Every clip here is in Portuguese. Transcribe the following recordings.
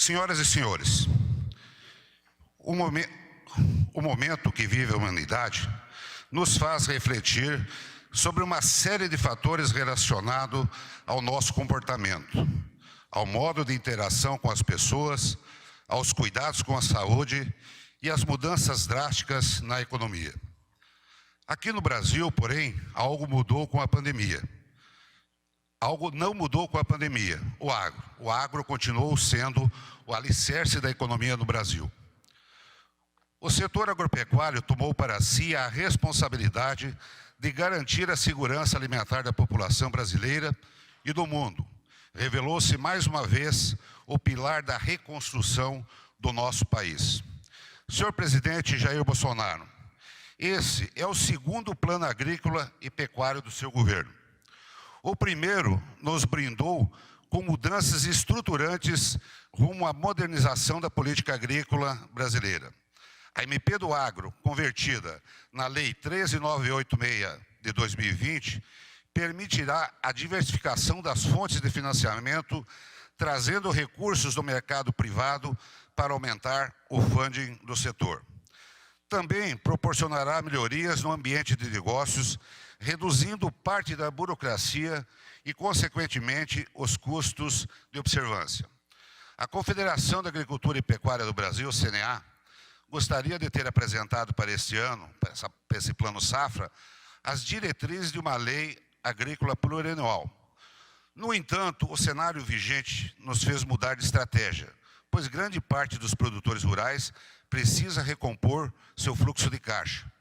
Senhoras e senhores, o momento que vive a humanidade nos faz refletir sobre uma série de fatores relacionados ao nosso comportamento, ao modo de interação com as pessoas, aos cuidados com a saúde e às mudanças drásticas na economia. Aqui no Brasil, porém, algo mudou com a pandemia. Algo não mudou com a pandemia, o agro. O agro continuou sendo o alicerce da economia no Brasil. O setor agropecuário tomou para si a responsabilidade de garantir a segurança alimentar da população brasileira e do mundo. Revelou-se mais uma vez o pilar da reconstrução do nosso país. Senhor presidente Jair Bolsonaro, esse é o segundo plano agrícola e pecuário do seu governo. O primeiro nos brindou com mudanças estruturantes rumo à modernização da política agrícola brasileira. A MP do Agro, convertida na Lei 13986 de 2020, permitirá a diversificação das fontes de financiamento, trazendo recursos do mercado privado para aumentar o funding do setor. Também proporcionará melhorias no ambiente de negócios, reduzindo parte da burocracia e, consequentemente, os custos de observância. A Confederação da Agricultura e Pecuária do Brasil, CNA, gostaria de ter apresentado para este ano, para esse plano safra, as diretrizes de uma lei agrícola plurianual. No entanto, o cenário vigente nos fez mudar de estratégia, pois grande parte dos produtores rurais precisa recompor seu fluxo de caixa.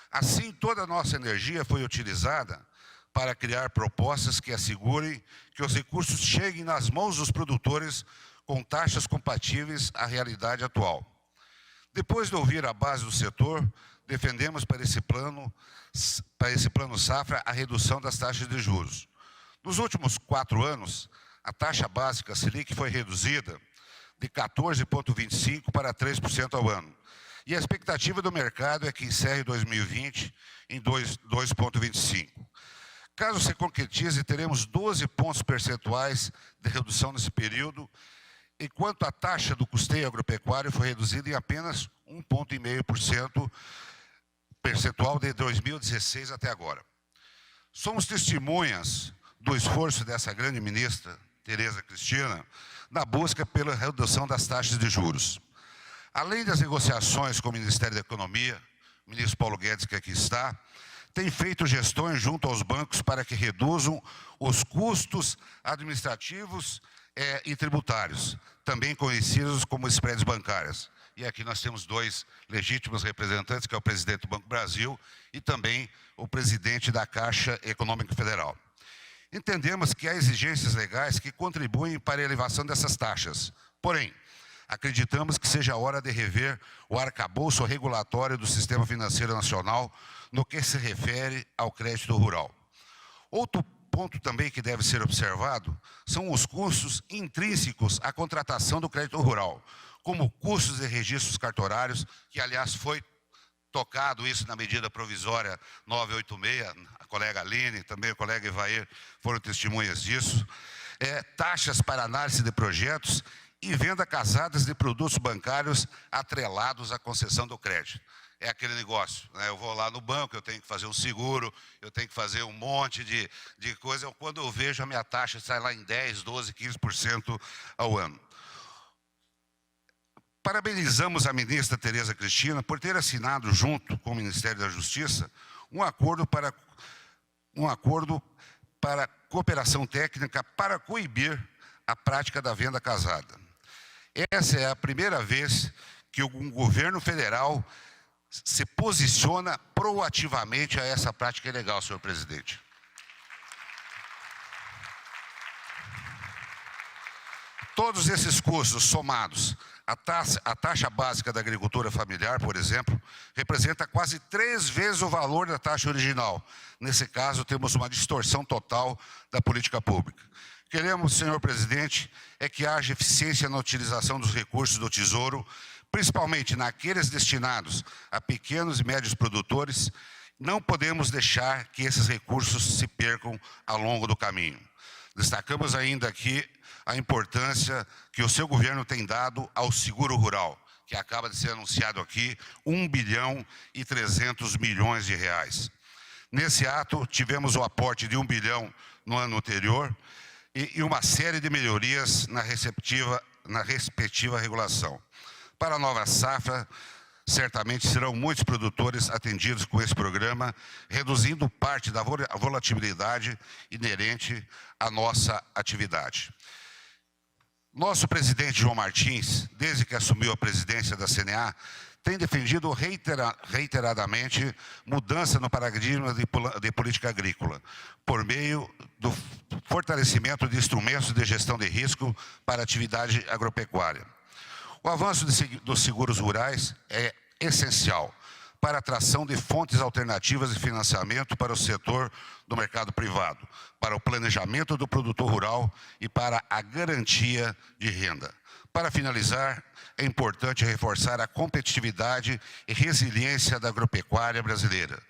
Assim, toda a nossa energia foi utilizada para criar propostas que assegurem que os recursos cheguem nas mãos dos produtores com taxas compatíveis à realidade atual. Depois de ouvir a base do setor, defendemos para esse plano safra a redução das taxas de juros. Nos últimos 4 anos, a taxa básica Selic foi reduzida de 14,25% para 3% ao ano. E a expectativa do mercado é que encerre 2020 em 2,25%. Caso se concretize, teremos 12 pontos percentuais de redução nesse período, enquanto a taxa do custeio agropecuário foi reduzida em apenas 1,5% percentual de 2016 até agora. Somos testemunhas do esforço dessa grande ministra, Tereza Cristina, na busca pela redução das taxas de juros. Além das negociações com o Ministério da Economia, o ministro Paulo Guedes, que aqui está, tem feito gestões junto aos bancos para que reduzam os custos administrativos e tributários, também conhecidos como spreads bancárias. E aqui nós temos 2 legítimos representantes, que é o presidente do Banco do Brasil e também o presidente da Caixa Econômica Federal. Entendemos que há exigências legais que contribuem para a elevação dessas taxas. Porém, acreditamos que seja a hora de rever o arcabouço regulatório do Sistema Financeiro Nacional no que se refere ao crédito rural. Outro ponto também que deve ser observado são os custos intrínsecos à contratação do crédito rural, como custos de registros cartorários, que aliás foi tocado isso na medida provisória 986, a colega Aline, também o colega Evair foram testemunhas disso, taxas para análise de projetos e venda casadas de produtos bancários atrelados à concessão do crédito. É aquele negócio, né? Eu vou lá no banco, eu tenho que fazer um seguro, eu tenho que fazer um monte de coisa. Quando eu vejo, a minha taxa sai lá em 10%, 12%, 15% ao ano. Parabenizamos a ministra Tereza Cristina por ter assinado, junto com o Ministério da Justiça, um acordo para cooperação técnica para coibir a prática da venda casada. Essa é a primeira vez que um governo federal se posiciona proativamente a essa prática ilegal, senhor presidente. Todos esses custos somados, a taxa básica da agricultura familiar, por exemplo, representa quase 3 vezes o valor da taxa original. Nesse caso, temos uma distorção total da política pública. Queremos, senhor presidente, é que haja eficiência na utilização dos recursos do Tesouro, principalmente naqueles destinados a pequenos e médios produtores. Não podemos deixar que esses recursos se percam ao longo do caminho. Destacamos ainda aqui a importância que o seu governo tem dado ao seguro rural, que acaba de ser anunciado aqui, 1,3 bilhão de reais. Nesse ato, tivemos o aporte de 1 bilhão no ano anterior e uma série de melhorias na respectiva regulação. Para a nova safra, certamente serão muitos produtores atendidos com esse programa, reduzindo parte da volatilidade inerente à nossa atividade. Nosso presidente João Martins, desde que assumiu a presidência da CNA, tem defendido reiteradamente mudança no paradigma de política agrícola, por meio do fortalecimento de instrumentos de gestão de risco para a atividade agropecuária. O avanço dos seguros rurais é essencial para a atração de fontes alternativas de financiamento para o setor do mercado privado, para o planejamento do produtor rural e para a garantia de renda. Para finalizar, é importante reforçar a competitividade e resiliência da agropecuária brasileira.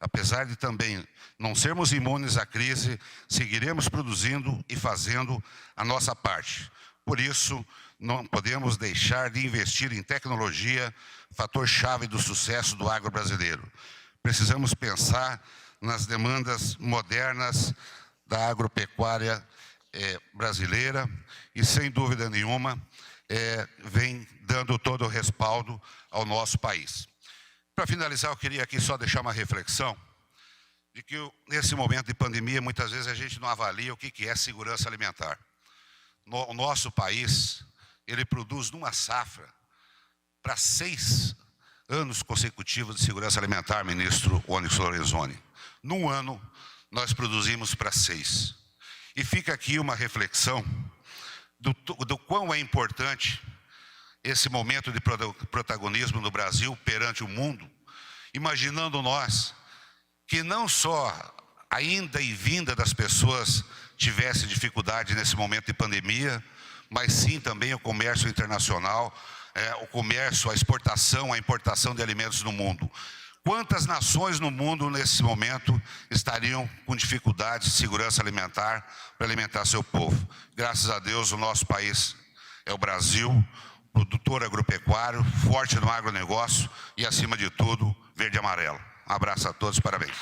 Apesar de também não sermos imunes à crise, seguiremos produzindo e fazendo a nossa parte. Por isso, não podemos deixar de investir em tecnologia, fator-chave do sucesso do agro brasileiro. Precisamos pensar nas demandas modernas da agropecuária brasileira e, sem dúvida nenhuma, vem dando todo o respaldo ao nosso país. Para finalizar, eu queria aqui só deixar uma reflexão de que nesse momento de pandemia, muitas vezes a gente não avalia o que é segurança alimentar. O nosso país, ele produz numa safra para 6 anos consecutivos de segurança alimentar, ministro Onyx Lorenzoni. Num ano, nós produzimos para 6. E fica aqui uma reflexão do quão é importante esse momento de protagonismo no Brasil perante o mundo, imaginando nós que não só a ida e vinda das pessoas tivesse dificuldade nesse momento de pandemia, mas sim também o comércio internacional, o comércio, a exportação, a importação de alimentos no mundo. Quantas nações no mundo, nesse momento, estariam com dificuldades de segurança alimentar para alimentar seu povo? Graças a Deus, o nosso país é o Brasil, produtor agropecuário, forte no agronegócio e, acima de tudo, verde e amarelo. Um abraço a todos, parabéns.